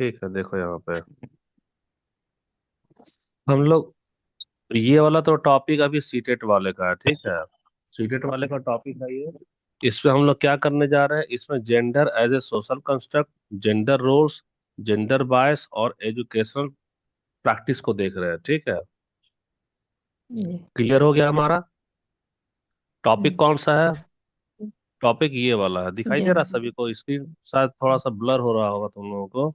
ठीक है, देखो यहाँ पे हम लोग ये वाला तो टॉपिक अभी सीटेट वाले का है, ठीक है। सीटेट वाले का टॉपिक है ये। इसमें हम लोग क्या करने जा रहे हैं, इसमें gender as a social construct, gender roles, gender bias और एजुकेशनल प्रैक्टिस को देख रहे हैं, ठीक है। जी। क्लियर हो गया हमारा टॉपिक हम्म, कौन सा है? टॉपिक ये वाला है, दिखाई दे रहा जन सभी को स्क्रीन? शायद थोड़ा सा ब्लर हो रहा होगा तुम लोगों को।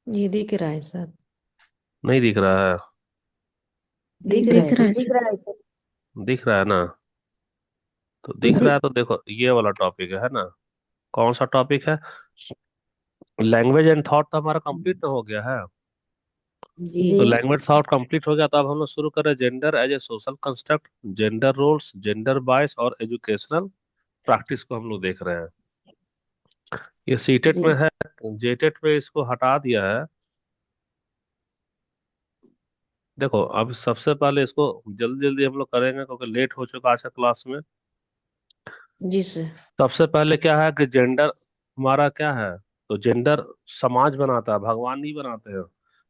ये दिख रहा है सर। नहीं दिख रहा है? दिख रहा दिख है रहा है सर। सर। दिख रहा है ना? तो दिख रहा जी। है तो देखो ये वाला टॉपिक है ना। कौन सा टॉपिक है? लैंग्वेज एंड थॉट तो हमारा कंप्लीट तो हो गया है। जी। तो लैंग्वेज थॉट कंप्लीट हो गया, तो अब हम लोग शुरू करें gender as a social construct, gender roles, gender bias और एजुकेशनल प्रैक्टिस को हम लोग देख रहे हैं। ये सीटेट जी। में है, जेटेट में इसको हटा दिया है। देखो अब सबसे पहले इसको जल्दी जल्दी हम लोग करेंगे क्योंकि लेट हो चुका आज का क्लास में। जी सर। सबसे पहले क्या है कि जेंडर हमारा क्या है? तो जेंडर समाज बनाता है, भगवान नहीं बनाते हैं।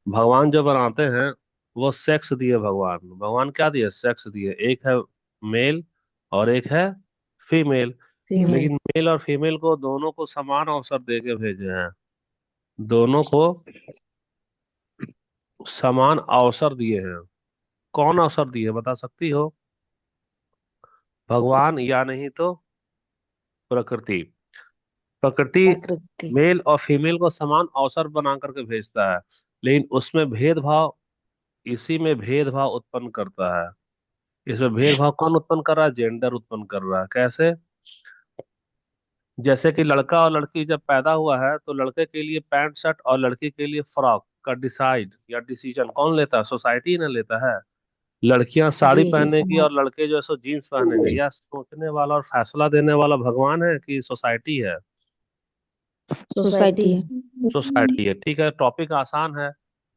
भगवान जो बनाते हैं वो सेक्स दिए, भगवान भगवान क्या दिए? सेक्स दिए। एक है मेल और एक है फीमेल। फीमेल। लेकिन मेल और फीमेल को दोनों को समान अवसर दे के भेजे हैं। दोनों को समान अवसर दिए हैं। कौन अवसर दिए बता सकती हो? भगवान या नहीं तो प्रकृति। प्रकृति प्रकृति। मेल और फीमेल को समान अवसर बना करके भेजता है। लेकिन उसमें भेदभाव, इसी में भेदभाव उत्पन्न करता है। इसमें भेदभाव कौन उत्पन्न कर रहा है? जेंडर उत्पन्न कर रहा है। कैसे? जैसे कि लड़का और लड़की जब पैदा हुआ है तो लड़के के लिए पैंट शर्ट और लड़की के लिए फ्रॉक का डिसाइड या डिसीजन कौन लेता है? सोसाइटी ने लेता है। लड़कियां साड़ी जी। पहनेगी और लड़के जो है सो जीन्स पहनेंगे। यह सोचने वाला और फैसला देने वाला भगवान है कि सोसाइटी है? सोसाइटी सोसाइटी है। है। सोसाइटी है, ठीक है। टॉपिक आसान है।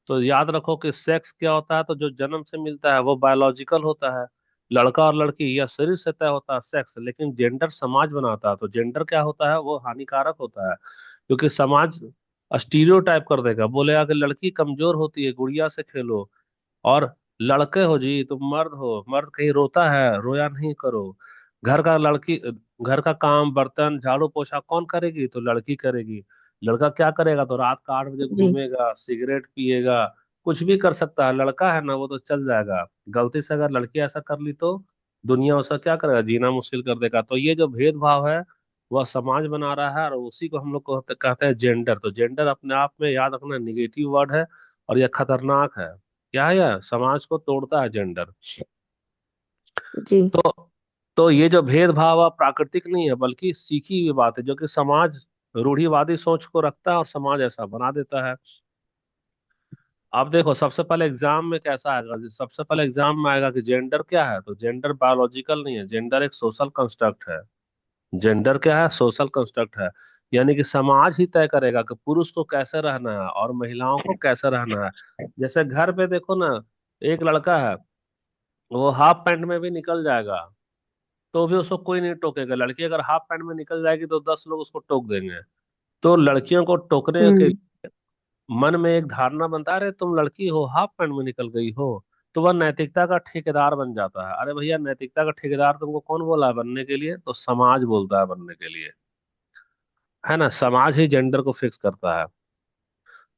तो याद रखो कि सेक्स क्या होता है, तो जो जन्म से मिलता है वो बायोलॉजिकल होता है। लड़का और लड़की यह शरीर से तय होता है सेक्स। लेकिन जेंडर समाज बनाता है, तो जेंडर क्या होता है? वो हानिकारक होता है। क्योंकि समाज स्टीरियोटाइप कर देगा, बोलेगा कि लड़की कमजोर होती है, गुड़िया से खेलो। और लड़के हो जी, तुम मर्द हो, मर्द कहीं रोता है, रोया नहीं करो। घर का लड़की घर का काम, बर्तन, झाड़ू पोछा कौन करेगी? तो लड़की करेगी। लड़का क्या करेगा? तो रात का 8 बजे जी। घूमेगा, सिगरेट पिएगा, कुछ भी कर सकता है। लड़का है ना, वो तो चल जाएगा। गलती से अगर लड़की ऐसा कर ली तो दुनिया उसका क्या करेगा? जीना मुश्किल कर देगा। तो ये जो भेदभाव है वह समाज बना रहा है, और उसी को हम लोग कहते हैं जेंडर। तो जेंडर अपने आप में याद रखना निगेटिव वर्ड है, और यह खतरनाक है। क्या है? यह समाज को तोड़ता है जेंडर। जी। तो तो ये जो भेदभाव है प्राकृतिक नहीं है, बल्कि सीखी हुई बात है, जो कि समाज रूढ़िवादी सोच को रखता है और समाज ऐसा बना देता है। अब देखो सबसे पहले एग्जाम में कैसा आएगा, सबसे पहले एग्जाम में आएगा कि जेंडर क्या है। तो जेंडर बायोलॉजिकल नहीं है, जेंडर एक सोशल कंस्ट्रक्ट है। जेंडर क्या है? सोशल कंस्ट्रक्ट है। यानी कि समाज ही तय करेगा कि पुरुष को कैसे रहना है और महिलाओं को कैसे रहना है। जैसे घर पे देखो ना, एक लड़का है, वो हाफ पैंट में भी निकल जाएगा तो भी उसको कोई नहीं टोकेगा। लड़की अगर हाफ पैंट में निकल जाएगी तो 10 लोग उसको टोक देंगे। तो लड़कियों को टोकने के हम्म। मन में एक धारणा बनता है, अरे तुम लड़की हो, हाफ पैंट में निकल गई हो। तो वह नैतिकता का ठेकेदार बन जाता है। अरे भैया, नैतिकता का ठेकेदार तुमको कौन बोला है बनने के लिए? तो समाज बोलता है बनने के लिए। है ना, समाज ही जेंडर को फिक्स करता है।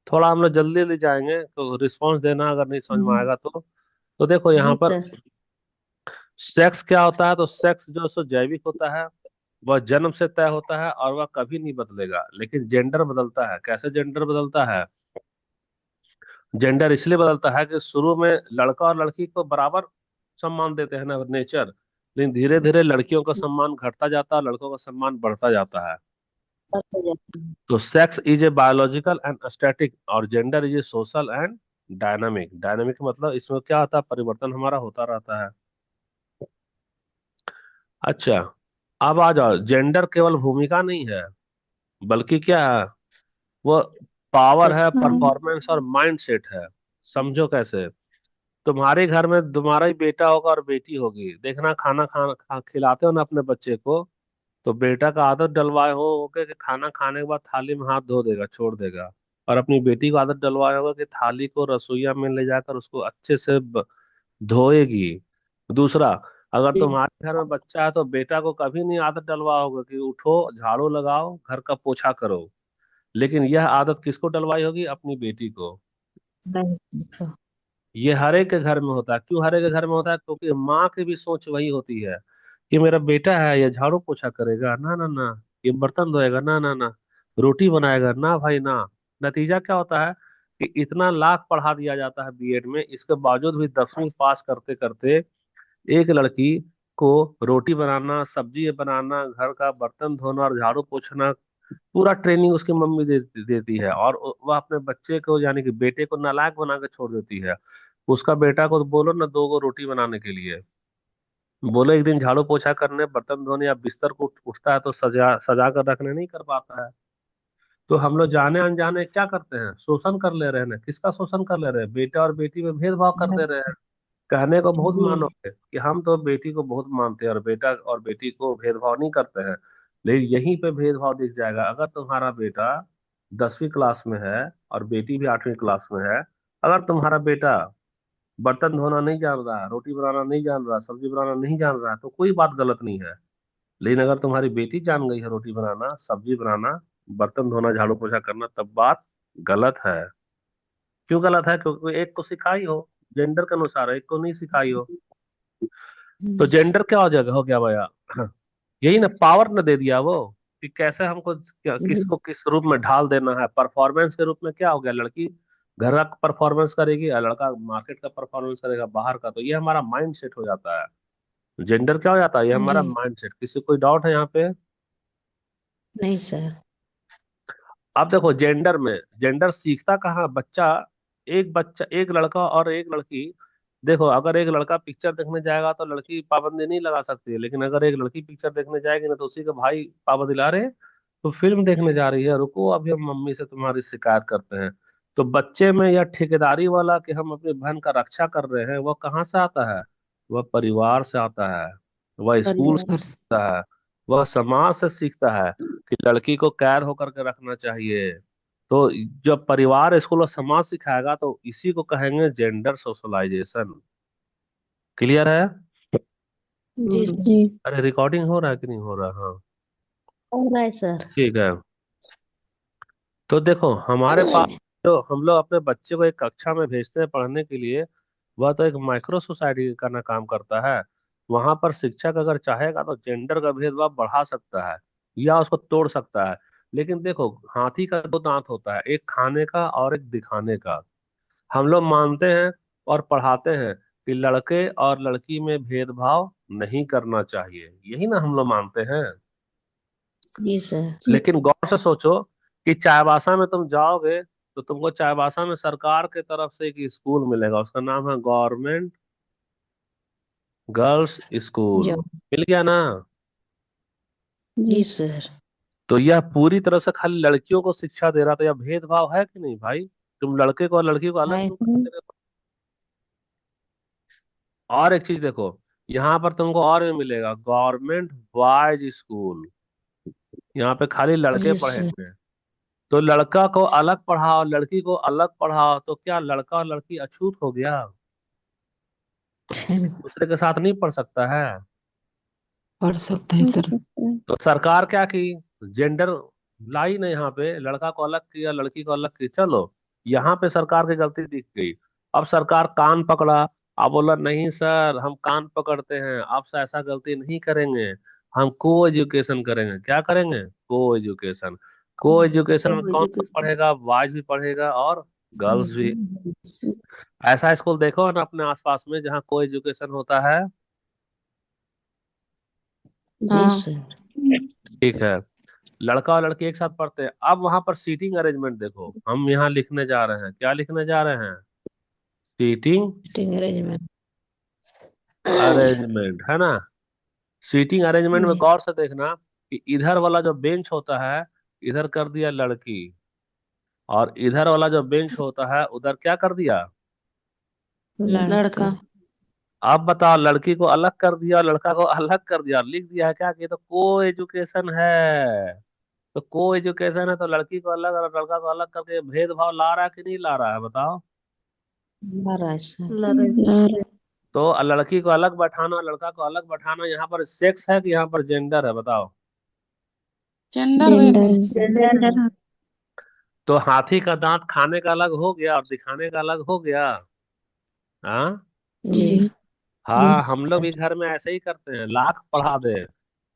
थोड़ा हम लोग जल्दी जल्दी जाएंगे तो रिस्पॉन्स देना अगर नहीं समझ में आएगा तो देखो यहाँ जी पर सर। सेक्स क्या होता है। तो सेक्स जो है सो जैविक होता है, वह जन्म से तय होता है और वह कभी नहीं बदलेगा। लेकिन जेंडर बदलता है। कैसे जेंडर बदलता है? जेंडर इसलिए बदलता है कि शुरू में लड़का और लड़की को बराबर सम्मान देते हैं ना, नेचर। लेकिन धीरे धीरे लड़कियों का सम्मान घटता जाता है, लड़कों का सम्मान बढ़ता जाता है। तो sex is a biological and static, और gender is a social and dynamic. Dynamic मतलब इसमें क्या होता है? परिवर्तन हमारा होता रहता है। अच्छा, अब आ जाओ, जेंडर केवल भूमिका नहीं है, बल्कि क्या है? वो पावर है, परफॉर्मेंस और माइंड सेट है। समझो कैसे। तुम्हारे घर में तुम्हारा ही बेटा होगा और बेटी होगी, देखना खाना खिलाते हो ना अपने बच्चे को, तो बेटा का आदत डलवाए हो के कि खाना खाने के बाद थाली में हाथ धो देगा, छोड़ देगा। और अपनी बेटी को आदत डलवाए होगा कि थाली को रसोईया में ले जाकर उसको अच्छे से धोएगी। दूसरा, अगर जी तुम्हारे घर में बच्चा है तो बेटा को कभी नहीं आदत डलवा होगा कि उठो झाड़ू लगाओ घर का पोछा करो। लेकिन यह आदत किसको डलवाई होगी? अपनी बेटी को। नहीं अच्छा। ये हर एक के घर में होता है। क्यों हर एक के घर में होता है? क्योंकि माँ की भी सोच वही होती है कि मेरा बेटा है, ये झाड़ू पोछा करेगा ना ना ना, ये बर्तन धोएगा ना ना ना, रोटी बनाएगा ना भाई ना। नतीजा क्या होता है कि इतना लाख पढ़ा दिया जाता है बीएड में, इसके बावजूद भी 10वीं पास करते करते एक लड़की को रोटी बनाना, सब्जी बनाना, घर का बर्तन धोना और झाड़ू पोछना पूरा ट्रेनिंग उसकी मम्मी देती है। और वह अपने बच्चे को यानी कि बेटे को नालायक बना के छोड़ देती है। उसका बेटा को बोलो ना 2 गो रोटी बनाने के लिए, बोलो एक दिन झाड़ू पोछा करने, बर्तन धोने या बिस्तर को उठता है तो सजा सजा कर रखने नहीं कर पाता है। तो हम लोग जाने अनजाने क्या करते हैं? शोषण कर ले रहे हैं ना। किसका शोषण कर ले रहे हैं? बेटा और बेटी में भेदभाव कर दे रहे हैं। कहने को बहुत जी मानोगे कि हम तो बेटी को बहुत मानते हैं और बेटा और बेटी को भेदभाव नहीं करते हैं, लेकिन यहीं पे भेदभाव दिख जाएगा। अगर तुम्हारा बेटा 10वीं क्लास में है और बेटी भी 8वीं क्लास में है, अगर तुम्हारा बेटा बर्तन धोना नहीं जान रहा, रोटी बनाना नहीं जान रहा, सब्जी बनाना नहीं जान रहा, तो कोई बात गलत नहीं है। लेकिन अगर तुम्हारी बेटी जान गई है रोटी बनाना, सब्जी बनाना, बर्तन धोना, झाड़ू पोछा करना, तब बात गलत है। क्यों गलत है? क्योंकि एक को सिखाई हो, जेंडर के अनुसार, एक को नहीं सिखाई हो। तो जेंडर क्या हो जाएगा, हो गया भैया? यही ना, पावर न दे दिया वो कि कैसे हमको किसको किस रूप में ढाल देना है। परफॉर्मेंस के रूप में क्या हो गया? लड़की घर का परफॉर्मेंस करेगी और लड़का मार्केट का परफॉर्मेंस करेगा, बाहर का। तो ये हमारा माइंड सेट हो जाता है। जेंडर क्या हो जाता है? ये हमारा जी माइंड सेट। किसी कोई डाउट है यहाँ पे? नहीं सर। अब देखो, जेंडर में जेंडर सीखता कहाँ बच्चा? एक बच्चा, एक लड़का और एक लड़की। देखो, अगर एक लड़का पिक्चर देखने जाएगा तो लड़की पाबंदी नहीं लगा सकती है, लेकिन अगर एक लड़की पिक्चर देखने जाएगी ना तो उसी का भाई पाबंदी ला रहे तो फिल्म देखने जा रही है, रुको अभी हम मम्मी से तुम्हारी शिकायत करते हैं। तो बच्चे में यह ठेकेदारी वाला कि हम अपनी बहन का रक्षा कर रहे हैं, वह कहाँ से आता है? वह परिवार से आता है, वह स्कूल से परिवार। सीखता है, वह समाज से सीखता है कि लड़की को कैर होकर के रखना चाहिए। तो जब परिवार, स्कूल और समाज सिखाएगा तो इसी को कहेंगे जेंडर सोशलाइजेशन। क्लियर है? जी सर। जी। अरे रिकॉर्डिंग हो रहा है कि नहीं हो रहा? हाँ, हो रहा है सर। ठीक है। तो देखो, हमारे पास जो हम लोग अपने बच्चे को एक कक्षा में भेजते हैं पढ़ने के लिए, वह तो एक माइक्रो सोसाइटी का ना काम करता है। वहां पर शिक्षक अगर चाहेगा तो जेंडर का भेदभाव बढ़ा सकता है या उसको तोड़ सकता है। लेकिन देखो, हाथी का 2 दांत होता है, एक खाने का और एक दिखाने का। हम लोग मानते हैं और पढ़ाते हैं कि लड़के और लड़की में भेदभाव नहीं करना चाहिए, यही ना हम लोग मानते हैं। जी सर। लेकिन गौर से सोचो कि चाईबासा में तुम जाओगे तो तुमको चाईबासा में सरकार के तरफ से एक स्कूल मिलेगा, उसका नाम है गवर्नमेंट गर्ल्स स्कूल। जाओ। मिल गया ना? जी सर। तो यह पूरी तरह से खाली लड़कियों को शिक्षा दे रहा था। यह भेदभाव है कि नहीं भाई? तुम लड़के को और लड़की को अलग है। क्यों करते रहे हो? और एक चीज देखो, यहाँ पर तुमको और भी मिलेगा, गवर्नमेंट बॉयज स्कूल। यहाँ पे खाली लड़के जी सर। पढ़ेंगे। तो लड़का को अलग पढ़ाओ, लड़की को अलग पढ़ाओ, तो क्या लड़का और लड़की अछूत हो गया? दूसरे के साथ नहीं पढ़ सकता है? पढ़ सकते हैं सर। तो सरकार क्या की? जेंडर लाई ना यहाँ पे, लड़का को अलग किया, लड़की को अलग की। चलो, यहाँ पे सरकार की गलती दिख गई। अब सरकार कान पकड़ा, अब बोला नहीं सर हम कान पकड़ते हैं, अब से ऐसा गलती नहीं करेंगे। हम को एजुकेशन करेंगे। क्या करेंगे? को एजुकेशन। को एजुकेशन में कौन कौन पढ़ेगा? बॉयज भी पढ़ेगा और गर्ल्स भी। ऐसा स्कूल देखो ना अपने आसपास में जहाँ को एजुकेशन होता है। जी हाँ। सर। ठीक है, लड़का और लड़की एक साथ पढ़ते हैं। अब वहां पर सीटिंग अरेंजमेंट देखो, हम यहाँ लिखने जा रहे हैं, क्या लिखने जा रहे हैं? Seating sitting arrangement. अरेंजमेंट, है ना? सीटिंग अरेंजमेंट में जी गौर से देखना कि इधर वाला जो बेंच होता है, इधर कर दिया लड़की, और इधर वाला जो बेंच होता है उधर क्या कर दिया? लड़का। लड़का। अब बताओ, लड़की को अलग कर दिया और लड़का को अलग कर दिया और लिख दिया है क्या कि ये तो को एजुकेशन है। तो को एजुकेशन है तो लड़की को अलग और लड़का को अलग करके भेदभाव ला रहा है कि नहीं ला रहा है, बताओ। लड़ा सर। तो लड़की को अलग बैठाना, लड़का को अलग बैठाना, यहाँ पर सेक्स है कि यहाँ पर जेंडर है, बताओ। जेंडर है। जेंडर। तो हाथी का दांत खाने का अलग हो गया और दिखाने का अलग हो गया। हाँ। जी हाँ, हम लोग भी घर में ऐसे ही करते हैं, लाख पढ़ा दे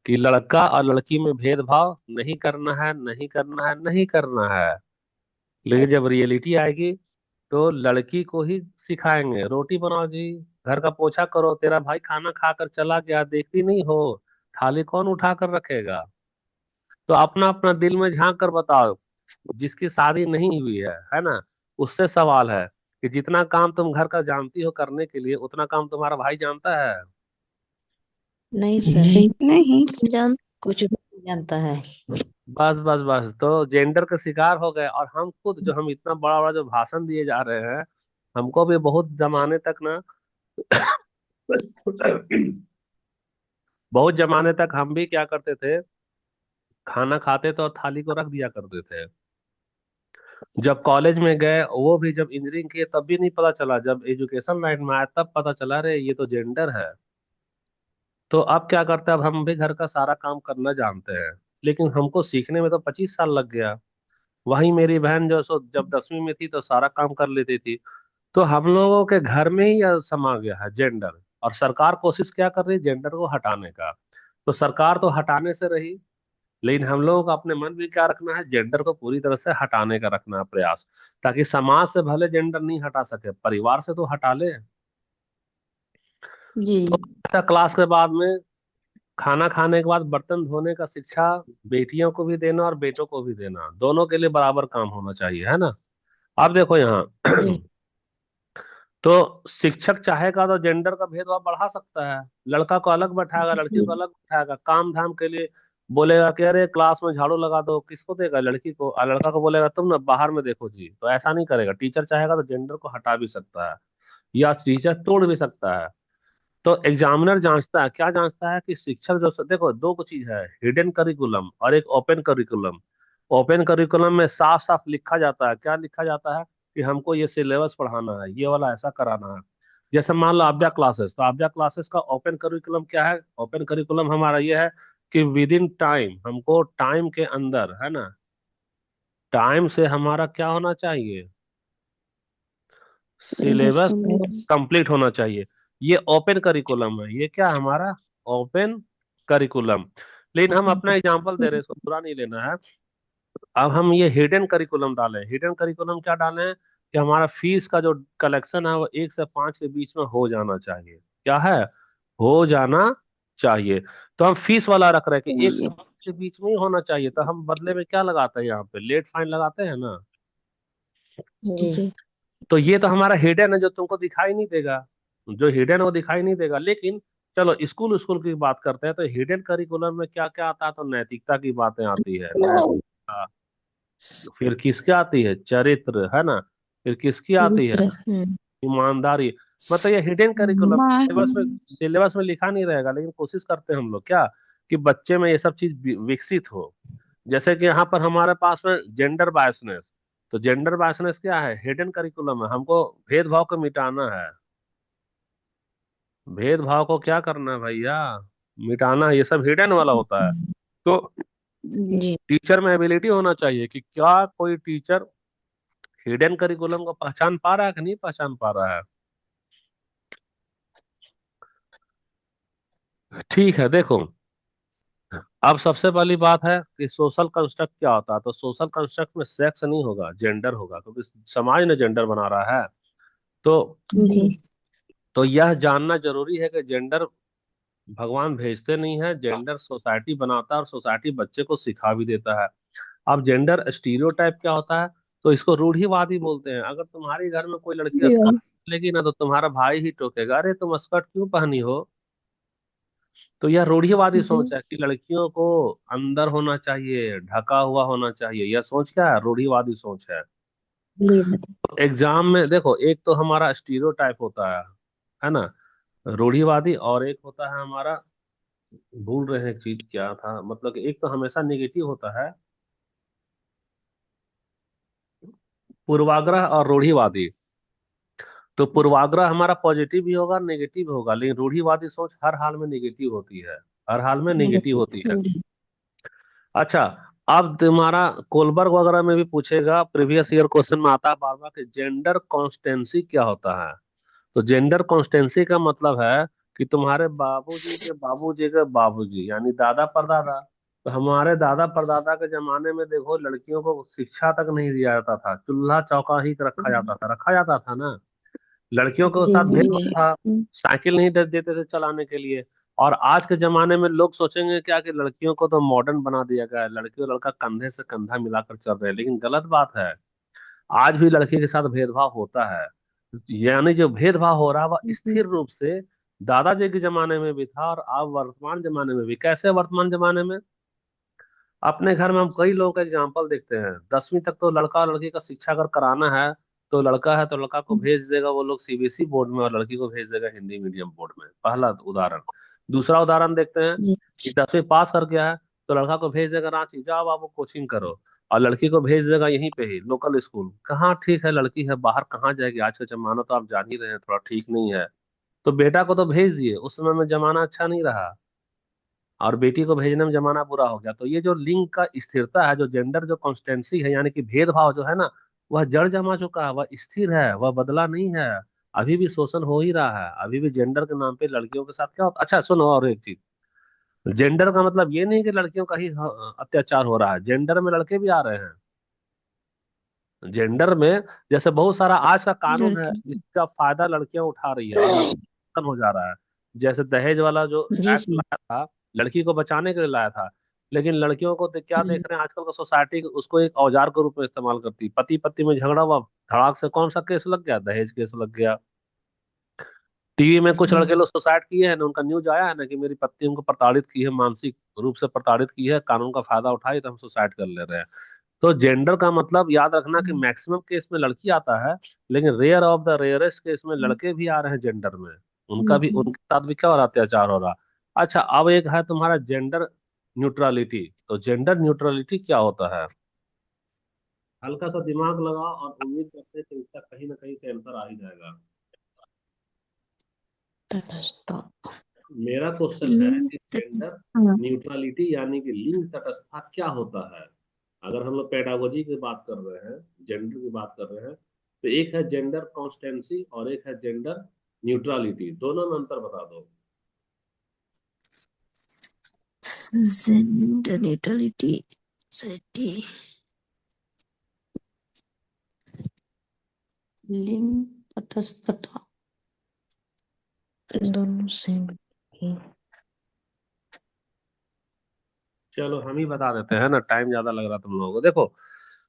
कि लड़का और लड़की में भेदभाव नहीं करना है, नहीं करना है, नहीं करना है। लेकिन जब रियलिटी आएगी तो लड़की को ही सिखाएंगे, रोटी बनाओ जी, घर का पोछा करो, तेरा भाई खाना खाकर चला गया देखती नहीं हो, थाली कौन उठा कर रखेगा। तो अपना अपना दिल में झांक कर बताओ, जिसकी शादी नहीं हुई है ना, उससे सवाल है कि जितना काम तुम घर का जानती हो करने के लिए, उतना काम तुम्हारा भाई जानता है। नहीं सर। नहीं। नहीं। कुछ भी नहीं जानता है। बस बस बस, तो जेंडर के शिकार हो गए। और हम खुद जो, हम इतना बड़ा बड़ा जो भाषण दिए जा रहे हैं, हमको भी बहुत जमाने तक ना बहुत जमाने तक हम भी क्या करते थे, खाना खाते थे और थाली को रख दिया करते थे। जब कॉलेज में गए, वो भी जब इंजीनियरिंग किए तब भी नहीं पता चला, जब एजुकेशन लाइन में आया तब पता चला रे ये तो जेंडर है। तो अब क्या करते हैं, अब हम भी घर का सारा काम करना जानते हैं, लेकिन हमको सीखने में तो 25 साल लग गया। वहीं मेरी बहन जो सो जब 10वीं में थी तो सारा काम कर लेती थी। तो हम लोगों के घर में ही यह समा गया है जेंडर। और सरकार कोशिश क्या कर रही है, जेंडर को हटाने का। तो सरकार तो हटाने से रही, लेकिन हम लोगों को अपने मन में क्या रखना है, जेंडर को पूरी तरह से हटाने का रखना है प्रयास। ताकि समाज से भले जेंडर नहीं हटा सके, परिवार से तो हटा ले। जी। तो अच्छा, क्लास के बाद में खाना खाने के बाद बर्तन धोने का शिक्षा बेटियों को भी देना और बेटों को भी देना, दोनों के लिए बराबर काम होना चाहिए, है ना। अब देखो यहाँ जी तो शिक्षक चाहेगा तो जेंडर का भेदभाव बढ़ा सकता है। लड़का को अलग बैठाएगा, लड़की को अलग बैठाएगा, काम धाम के लिए बोलेगा कि अरे क्लास में झाड़ू लगा दो, किसको देगा, लड़की को। और लड़का को बोलेगा तुम ना बाहर में देखो जी, तो ऐसा नहीं करेगा। टीचर चाहेगा तो जेंडर को हटा भी सकता है या टीचर तोड़ भी सकता है। तो एग्जामिनर जांचता है, क्या जांचता है कि शिक्षक जो, देखो दो को चीज है, हिडन करिकुलम और एक ओपन करिकुलम। ओपन करिकुलम में साफ साफ लिखा जाता है, क्या लिखा जाता है कि हमको ये सिलेबस पढ़ाना है, ये वाला ऐसा कराना है। जैसे मान लो आभ्या क्लासेस, तो आभ्या क्लासेस का ओपन करिकुलम क्या है, ओपन करिकुलम हमारा ये है कि विद इन टाइम, हमको टाइम के अंदर, है ना, टाइम से हमारा क्या होना चाहिए, सिलेबस कंप्लीट होना चाहिए। ये ओपन करिकुलम है, ये क्या हमारा ओपन करिकुलम। लेकिन हम अपना एग्जांपल दे रहे हैं, इसको बुरा नहीं लेना है। अब हम ये हिडन करिकुलम डालें, हिडन करिकुलम क्या डालें कि हमारा फीस का जो कलेक्शन है वो 1 से 5 के बीच में हो जाना चाहिए। क्या है, हो जाना चाहिए। तो हम फीस वाला रख रहे हैं कि 1 से 5 के बीच में ही होना चाहिए। तो हम बदले में क्या लगाते हैं, यहाँ पे लेट फाइन लगाते हैं ना। जी तो ये तो हमारा हिडन है जो तुमको दिखाई नहीं देगा, जो हिडन है वो दिखाई नहीं देगा। लेकिन चलो स्कूल स्कूल की बात करते हैं, तो हिडन करिकुलम में क्या क्या आता है, तो नैतिकता की बातें आती है, नैतिकता। फिर किसकी आती है, चरित्र, है ना। फिर किसकी आती है, ईमानदारी। मतलब ये हिडन करिकुलम माँ। सिलेबस में लिखा नहीं रहेगा, लेकिन कोशिश करते हैं हम लोग क्या, कि बच्चे में ये सब चीज विकसित हो। जैसे कि यहाँ पर हमारे पास में जेंडर बायसनेस, तो जेंडर बायसनेस क्या है, हिडन करिकुलम है, हमको भेदभाव को मिटाना है। भेदभाव को क्या करना है भैया, मिटाना है। ये सब हिडन वाला होता है। तो जी टीचर में एबिलिटी होना चाहिए कि क्या कोई टीचर हिडन करिकुलम को पहचान पा रहा है कि नहीं पहचान पा रहा है। ठीक है, देखो अब सबसे पहली बात है कि सोशल कंस्ट्रक्ट क्या होता है। तो सोशल कंस्ट्रक्ट में सेक्स नहीं होगा, जेंडर होगा, क्योंकि समाज ने जेंडर बना रहा है। तो जी तो यह जानना जरूरी है कि जेंडर भगवान भेजते नहीं है, जेंडर सोसाइटी बनाता है और सोसाइटी बच्चे को सिखा भी देता है। अब जेंडर स्टीरियोटाइप क्या होता है, तो इसको रूढ़िवादी बोलते हैं। अगर तुम्हारे घर में कोई लड़की स्कर्ट पहनेगी ना, तो तुम्हारा भाई ही टोकेगा, अरे तुम स्कर्ट क्यों पहनी हो। तो यह रूढ़िवादी सोच है कि लड़कियों को अंदर होना चाहिए, ढका हुआ होना चाहिए। यह सोच क्या है, रूढ़िवादी सोच है। एग्जाम में देखो, एक तो हमारा स्टीरियोटाइप होता है ना। रूढ़िवादी, और एक होता है हमारा, भूल रहे हैं एक चीज क्या था, मतलब कि एक तो हमेशा नेगेटिव होता है, पूर्वाग्रह और रूढ़िवादी। तो पूर्वाग्रह हमारा पॉजिटिव भी होगा, नेगेटिव भी होगा, लेकिन रूढ़िवादी सोच हर हाल में नेगेटिव होती है, हर हाल में नेगेटिव होती है। अच्छा, अब तुम्हारा कोलबर्ग वगैरह में भी पूछेगा, प्रीवियस ईयर क्वेश्चन में आता है बार बार कि जेंडर कॉन्स्टेंसी क्या होता है। तो जेंडर कॉन्स्टेंसी का मतलब है कि तुम्हारे बाबूजी के बाबूजी यानी दादा परदादा, तो हमारे दादा परदादा के जमाने में देखो लड़कियों को शिक्षा तक नहीं दिया जाता था, चूल्हा चौका ही रखा जाता था ना। लड़कियों के जी साथ भेदभाव जी था, साइकिल नहीं दे देते थे चलाने के लिए। और आज के जमाने में लोग सोचेंगे क्या कि लड़कियों को तो मॉडर्न बना दिया गया है, लड़की और लड़का कंधे से कंधा मिलाकर चल रहे हैं, लेकिन गलत बात है। आज भी लड़की के साथ भेदभाव होता है। यानी जो भेदभाव हो रहा है वह स्थिर रूप से दादाजी के जमाने में भी था, और अब वर्तमान जमाने में भी। कैसे वर्तमान जमाने में? अपने घर में हम कई लोगों का एग्जाम्पल देखते हैं, 10वीं तक तो लड़का और लड़की का शिक्षा अगर कराना है, तो लड़का है तो लड़का को भेज देगा वो लोग सीबीएसई बोर्ड में, और लड़की को भेज देगा हिंदी मीडियम बोर्ड में, पहला उदाहरण। दूसरा उदाहरण देखते हैं जी कि 10वीं पास कर गया है, तो लड़का को भेज देगा रांची, जाओ बाबू कोचिंग करो, और लड़की को भेज देगा यहीं पे ही लोकल स्कूल। कहाँ ठीक है, लड़की है बाहर कहाँ जाएगी, आज का जमाना तो आप जान ही रहे हैं थोड़ा ठीक नहीं है। तो बेटा को तो भेज दिए, उस समय में जमाना अच्छा नहीं रहा, और बेटी को भेजने में जमाना बुरा हो गया। तो ये जो लिंग का स्थिरता है, जो जेंडर जो कॉन्स्टेंसी है, यानी कि भेदभाव जो है ना, वह जड़ जमा चुका है, वह स्थिर है, वह बदला नहीं है। अभी भी शोषण हो ही रहा है, अभी भी जेंडर के नाम पे लड़कियों के साथ क्या होता। अच्छा सुनो और एक चीज, जेंडर का मतलब ये नहीं कि लड़कियों का ही अत्याचार हो रहा है, जेंडर में लड़के भी आ रहे हैं। जेंडर में जैसे बहुत सारा आज का कानून है लड़के जिसका फायदा लड़कियां उठा रही है, और लड़का हो जा रहा है। जैसे दहेज वाला जो जी एक्ट जी लाया था, लड़की को बचाने के लिए लाया था, लेकिन लड़कियों को क्या देख रहे हैं आजकल का सोसाइटी, उसको एक औजार के रूप में इस्तेमाल करती है। पति पत्नी में झगड़ा हुआ, धड़ाक से कौन सा केस लग गया, दहेज केस लग गया। टीवी में कुछ लड़के लोग सुसाइड किए हैं ना, उनका न्यूज आया है ना कि मेरी पत्नी हमको प्रताड़ित की है, मानसिक रूप से प्रताड़ित की है, कानून का फायदा उठाई तो हम सुसाइड कर ले रहे हैं। तो जेंडर का मतलब याद रखना कि मैक्सिमम केस में लड़की आता है, लेकिन rare of the rarest case में लड़के भी आ रहे हैं जेंडर में, उनका भी उनके साथ भी क्या हो रहा है, अत्याचार हो रहा। अच्छा, अब एक है तुम्हारा जेंडर न्यूट्रलिटी। तो जेंडर न्यूट्रलिटी क्या होता है? हल्का सा दिमाग लगाओ और उम्मीद करते हैं कि इसका कहीं ना कहीं से आंसर आ ही जाएगा। तटस्थ मेरा क्वेश्चन है लिंग कि जेंडर तटस्थ न्यूट्रलिटी यानी कि लिंग तटस्थता क्या होता है? अगर हम लोग पेडागोजी की बात कर रहे हैं, जेंडर की बात कर रहे हैं, तो एक है जेंडर कॉन्स्टेंसी और एक है जेंडर न्यूट्रलिटी, दोनों में अंतर बता दो। जेंडर न्यूट्रलिटी सोसाइटी लिंग तटस्थता दोनों सेम ही। चलो हम ही बता देते हैं ना, टाइम ज्यादा लग रहा तुम लोगों को। देखो,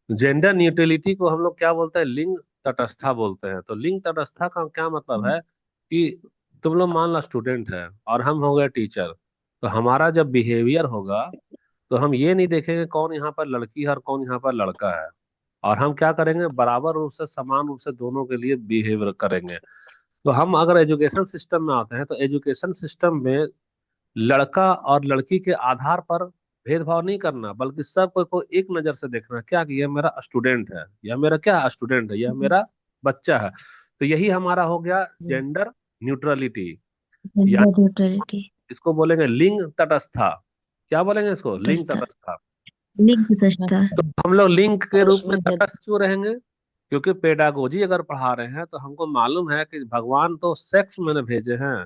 जेंडर न्यूट्रलिटी को हम लोग क्या बोलते हैं, लिंग तटस्थता बोलते हैं। तो लिंग तटस्थता का क्या मतलब है कि तुम लोग मान लो स्टूडेंट है और हम हो गए टीचर, तो हमारा जब बिहेवियर होगा, तो हम ये नहीं देखेंगे कौन यहाँ पर लड़की है और कौन यहाँ पर लड़का है, और हम क्या करेंगे, बराबर रूप से समान रूप से दोनों के लिए बिहेवियर करेंगे। तो हम अगर एजुकेशन सिस्टम में आते हैं, तो एजुकेशन सिस्टम में लड़का और लड़की के आधार पर भेदभाव नहीं करना, बल्कि सबको एक नजर से देखना, क्या कि यह मेरा स्टूडेंट है, यह मेरा क्या स्टूडेंट है, यह मेरा बच्चा है। तो यही हमारा हो गया जेंडर न्यूट्रलिटी, या जेंडर न्यूट्रलिटी इसको बोलेंगे लिंग तटस्थता। क्या बोलेंगे इसको, लिंग तटस्थ तटस्थता। लिंग तटस्थ तो हम लोग लिंग के और रूप में उसमें तटस्थ क्यों रहेंगे? क्योंकि पेडागोजी अगर पढ़ा रहे हैं तो हमको मालूम है कि भगवान तो सेक्स मैंने भेजे हैं,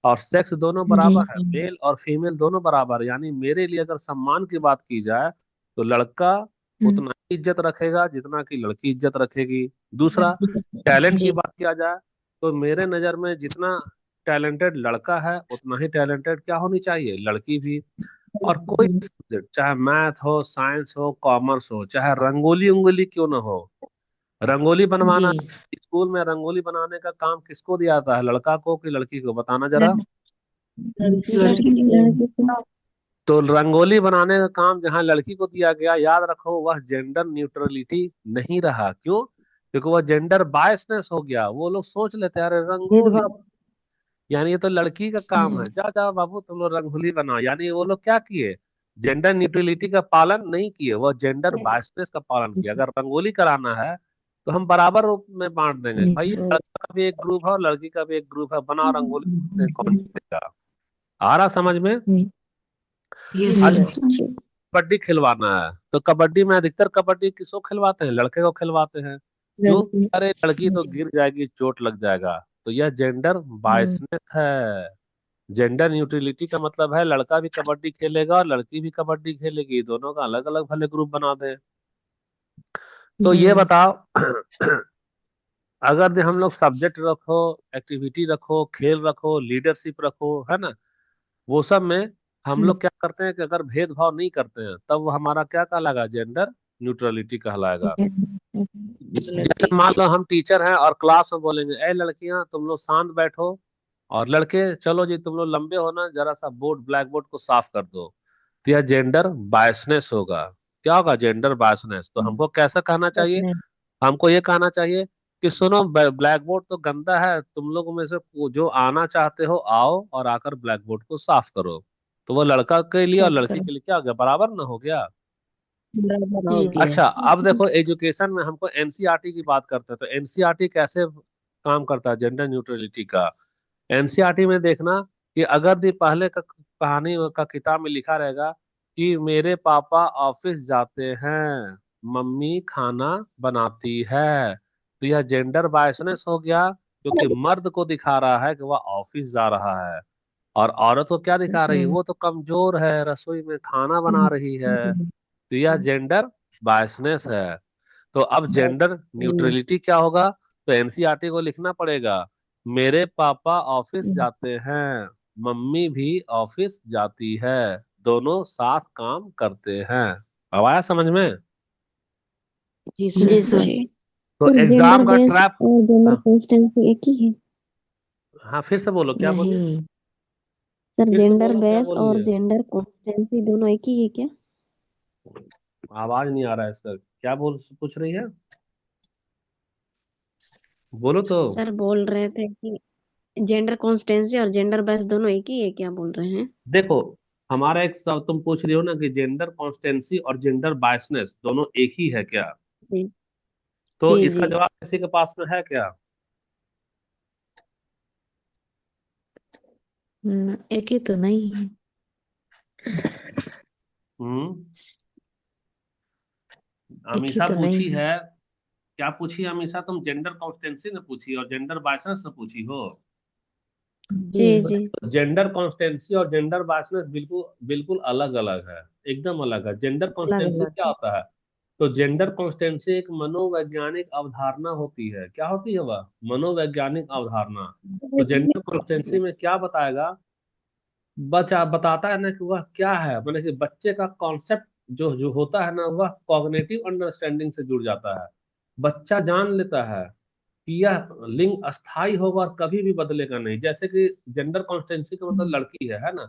और सेक्स दोनों जी बराबर है, मेल और फीमेल दोनों बराबर। यानी मेरे लिए अगर सम्मान की बात की जाए, तो लड़का उतना ही इज्जत रखेगा जितना कि लड़की इज्जत रखेगी। दूसरा, टैलेंट की जी बात किया जाए, तो मेरे नजर में जितना टैलेंटेड लड़का है उतना ही टैलेंटेड क्या होनी चाहिए, लड़की भी। और कोई सब्जेक्ट, चाहे मैथ हो, साइंस हो, कॉमर्स हो, चाहे रंगोली उंगली क्यों ना हो, रंगोली जी बनवाना, स्कूल में रंगोली बनाने का काम किसको दिया जाता है, लड़का को कि लड़की को, बताना जरा। लड़की को तो रंगोली बनाने का काम जहाँ लड़की को दिया गया, याद रखो वह जेंडर न्यूट्रलिटी नहीं रहा। क्यों? क्योंकि वह जेंडर बायसनेस हो गया, वो लोग सोच लेते हैं अरे रंगोली, भेदभाव यानी ये तो लड़की का काम है, जा जा बाबू तुम लोग रंगोली बनाओ। यानी वो लोग क्या किए, जेंडर न्यूट्रलिटी का पालन नहीं किए, वो जेंडर बायसनेस का पालन किया। अगर रंगोली कराना है तो हम बराबर रूप में बांट देंगे भाई, लड़का का भी एक ग्रुप है और लड़की का भी एक ग्रुप है, बनाओ रंगोली, कौन जीतेगा। आ रहा समझ में। यस आज सर। कबड्डी खिलवाना है तो कबड्डी में अधिकतर कबड्डी किसको खिलवाते हैं, लड़के को खिलवाते हैं। क्यों, अरे लड़की तो गिर जाएगी, चोट लग जाएगा। तो यह जेंडर बायसनेस है। जेंडर न्यूट्रलिटी का मतलब है लड़का भी कबड्डी खेलेगा और लड़की भी कबड्डी खेलेगी, दोनों का अलग अलग भले ग्रुप बना दें। तो ये बताओ अगर हम लोग सब्जेक्ट रखो, एक्टिविटी रखो, खेल रखो, लीडरशिप रखो, है ना, वो सब में हम लोग क्या करते हैं कि अगर भेदभाव नहीं करते हैं तब वो हमारा क्या कहलाएगा, जेंडर न्यूट्रलिटी कहलाएगा। जैसे मान लो हम टीचर हैं और क्लास में बोलेंगे ए लड़कियां तुम लोग शांत बैठो, और लड़के चलो जी तुम लोग लंबे हो ना, जरा सा ब्लैक बोर्ड को साफ कर दो। तो यह जेंडर बायसनेस होगा। क्या होगा, जेंडर बायसनेस। तो हमको कैसा कहना चाहिए, हमको ये कहना चाहिए कि सुनो ब्लैक बोर्ड तो गंदा है, तुम लोग में से जो आना चाहते हो आओ और आकर ब्लैक बोर्ड को साफ करो। तो वो लड़का के लिए और लड़की के लिए क्या हो गया, बराबर ना हो गया। बराबर हो गया। अच्छा अब देखो एजुकेशन में हमको एनसीईआरटी की बात करते हैं, तो एनसीईआरटी कैसे काम करता है जेंडर न्यूट्रलिटी का। एनसीईआरटी में देखना कि अगर भी पहले का कहानी का किताब में लिखा रहेगा कि मेरे पापा ऑफिस जाते हैं, मम्मी खाना बनाती है, तो यह जेंडर बायसनेस हो गया, क्योंकि मर्द को दिखा रहा है कि वह ऑफिस जा रहा है, और औरत को क्या दिखा रही है, वो तो कमजोर है, रसोई में खाना बना रही है। तो यह जेंडर बायसनेस है। तो अब जेंडर न्यूट्रलिटी क्या होगा, तो एनसीईआरटी को लिखना पड़ेगा मेरे पापा ऑफिस जाते हैं, मम्मी भी ऑफिस जाती है, दोनों साथ काम करते हैं। अब आया समझ में। जी जी सर। सर। जी। तो सर जेंडर एग्जाम का बेस ट्रैप। और जेंडर हाँ, कॉन्स्टेंसी एक ही है। हाँ फिर से बोलो, क्या बोलिए, नहीं सर फिर से जेंडर बोलो क्या बेस और बोलिए। जेंडर कॉन्स्टेंसी दोनों एक ही है क्या? आवाज नहीं आ रहा है सर, क्या बोल पूछ रही है, बोलो तो। सर बोल रहे थे कि जेंडर कॉन्स्टेंसी और जेंडर बेस दोनों एक ही है क्या, बोल रहे हैं? देखो हमारा एक सब तुम पूछ रही हो ना कि जेंडर कॉन्स्टेंसी और जेंडर बायसनेस दोनों एक ही है क्या, जी तो जी इसका जी। जवाब किसी के पास में है क्या। एक ही तो नहीं है। हम्म। एक ही अमीषा तो नहीं पूछी है। है, क्या पूछी अमीषा, तुम जेंडर कॉन्स्टेंसी ने पूछी और जेंडर बायसनेस ने पूछी हो। जी जी जी। जेंडर कॉन्स्टेंसी और जेंडर बायसनेस बिल्कुल बिल्कुल अलग अलग है, एकदम अलग है। जेंडर अलग कॉन्स्टेंसी अलग क्या है। होता है, तो जेंडर कॉन्स्टेंसी एक मनोवैज्ञानिक अवधारणा होती है। क्या होती है वह, मनोवैज्ञानिक अवधारणा। तो जेंडर कॉन्स्टेंसी में क्या बताएगा, बच्चा बताता है ना कि वह क्या है, मतलब कि बच्चे का कॉन्सेप्ट जो जो होता है ना, वह कॉग्निटिव अंडरस्टैंडिंग से जुड़ जाता है। बच्चा जान लेता है कि यह लिंग अस्थाई होगा और कभी भी बदलेगा नहीं। जैसे कि जेंडर कॉन्स्टेंसी का मतलब लड़की है ना,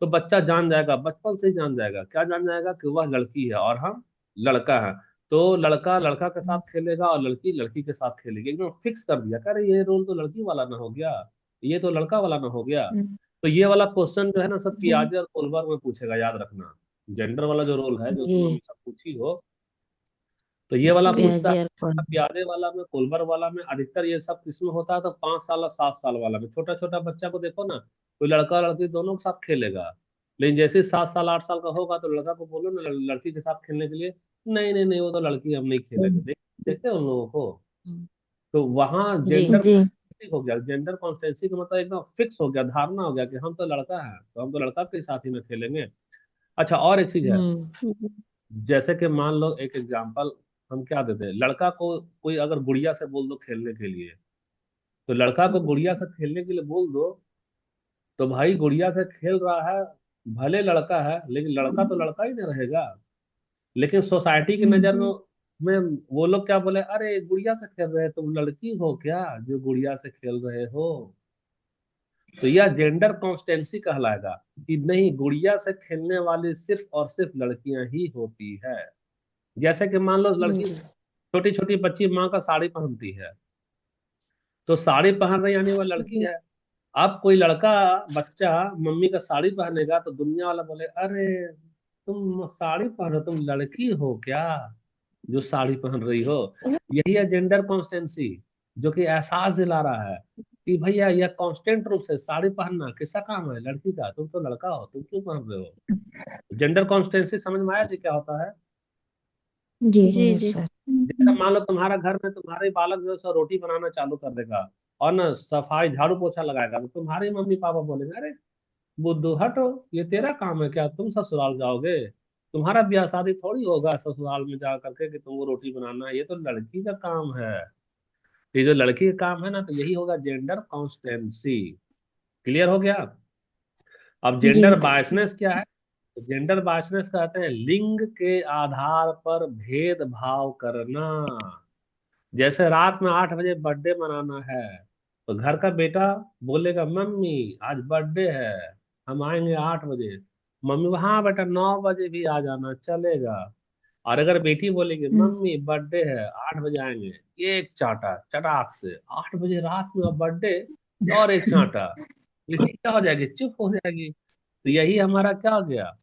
तो बच्चा जान जाएगा, बचपन से ही जान जाएगा, क्या जान जाएगा कि वह लड़की है और हम लड़का है। तो लड़का लड़का के साथ खेलेगा और लड़की लड़की के साथ खेलेगी, एकदम फिक्स कर दिया, कह रहे ये रोल तो लड़की वाला ना हो गया, ये तो लड़का वाला ना हो गया। तो ये वाला क्वेश्चन जो है ना सब पियाजे और कोलबर में पूछेगा, याद रखना। जेंडर वाला जो रोल है जो तुम जी हमेशा पूछी हो, तो ये वाला पूछता है। प्याजे और कौन। प्यादे वाला में, कोलबर वाला में अधिकतर ये सब किसमें होता है, तो 5 साल और 7 साल वाला में। छोटा छोटा बच्चा को देखो ना, कोई लड़का और लड़की दोनों के साथ खेलेगा, लेकिन जैसे ही 7 साल 8 साल का होगा तो लड़का को बोलो ना लड़की के साथ खेलने के लिए, नहीं नहीं नहीं वो तो लड़की, हम नहीं खेलेंगे। देखते हैं उन लोगों को। तो वहां जी जेंडर जी हो गया, जेंडर कॉन्स्टेंसी का मतलब एकदम फिक्स हो गया, धारणा हो गया कि हम तो लड़का है तो हम तो लड़का के साथ ही में खेलेंगे। अच्छा और एक चीज है, हम्म जैसे कि मान लो एक एग्जांपल हम क्या देते हैं, लड़का को कोई अगर गुड़िया से बोल दो खेलने के लिए, तो लड़का को गुड़िया से खेलने के लिए बोल दो, तो भाई गुड़िया से खेल रहा है, भले लड़का है लेकिन लड़का तो लड़का ही ना रहेगा। लेकिन सोसाइटी की नजर में वो लोग क्या बोले, अरे गुड़िया से खेल रहे हैं, तुम लड़की हो क्या जो गुड़िया से खेल रहे हो। तो यह जेंडर कॉन्स्टेंसी कहलाएगा कि नहीं, गुड़िया से खेलने वाली सिर्फ और सिर्फ लड़कियां ही होती है। जैसे कि मान लो लड़की, जी छोटी छोटी बच्ची माँ का साड़ी पहनती है, तो साड़ी पहन रही यानी वह लड़की है। अब कोई लड़का बच्चा मम्मी का साड़ी पहनेगा तो दुनिया वाला बोले, अरे तुम साड़ी पहनो, तुम लड़की हो क्या जो साड़ी पहन रही हो। यही है जेंडर कॉन्स्टेंसी, जो कि एहसास दिला रहा है कि भैया यह कांस्टेंट रूप से साड़ी पहनना किसका काम है, लड़की का, तुम तो लड़का हो, तुम क्यों पहन रहे हो। जेंडर कॉन्स्टेंसी समझ में आया जी क्या होता है। जी जी जी जी सर। जैसे मान लो तुम्हारा घर में तुम्हारे बालक जो है सो रोटी बनाना चालू कर देगा और ना सफाई झाड़ू पोछा लगाएगा, तो तुम्हारे मम्मी पापा बोलेंगे, अरे बुद्धू हटो, ये तेरा काम है क्या, तुम ससुराल जाओगे, तुम्हारा ब्याह शादी थोड़ी होगा ससुराल में जा करके कि तुमको रोटी बनाना है, ये तो लड़की का काम है। ये जो लड़की का काम है ना, तो यही होगा जेंडर कॉन्स्टेंसी। क्लियर हो गया। अब जी जेंडर बायसनेस क्या है। जेंडर बायसनेस कहते हैं लिंग के आधार पर भेदभाव करना। जैसे रात में 8 बजे बर्थडे मनाना है, तो घर का बेटा बोलेगा, मम्मी आज बर्थडे है, हम आएंगे 8 बजे। मम्मी, हाँ बेटा 9 बजे भी आ जाना चलेगा। और अगर बेटी बोलेगी, मम्मी बर्थडे है 8 बजे आएंगे, एक चांटा चटाक से, 8 बजे रात में बर्थडे, और एक चांटा, बेटी क्या हो जाएगी, चुप हो जाएगी। तो यही हमारा क्या हो गया,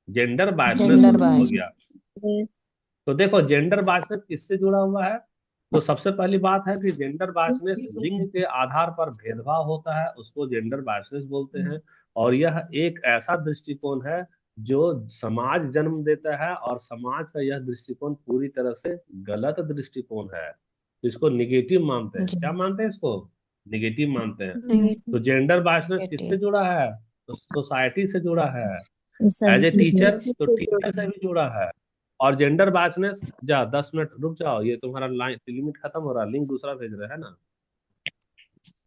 जेंडर बायसनेस जेंडर हो बायस। गया। तो देखो जेंडर बायसनेस किससे जुड़ा हुआ है। तो सबसे पहली बात है कि जेंडर बायसनेस लिंग के आधार पर भेदभाव होता है, उसको जेंडर बायसनेस बोलते हैं। और यह एक ऐसा दृष्टिकोण है जो समाज जन्म देता है, और समाज का यह दृष्टिकोण पूरी तरह से गलत दृष्टिकोण है। तो इसको निगेटिव मानते हैं। जी क्या मानते हैं इसको, निगेटिव मानते हैं। नेगेटिव। तो जेंडर बायसनेस किससे नेगेटिव। जुड़ा है, तो सोसाइटी से जुड़ा है। एज ए सोसाइटी से। टीचर तो टीचर से भी जुड़ा है। और जेंडर बायसनेस, जा 10 मिनट रुक जाओ, ये तुम्हारा लाइन लिमिट खत्म हो रहा है, लिंक दूसरा भेज रहा है ना।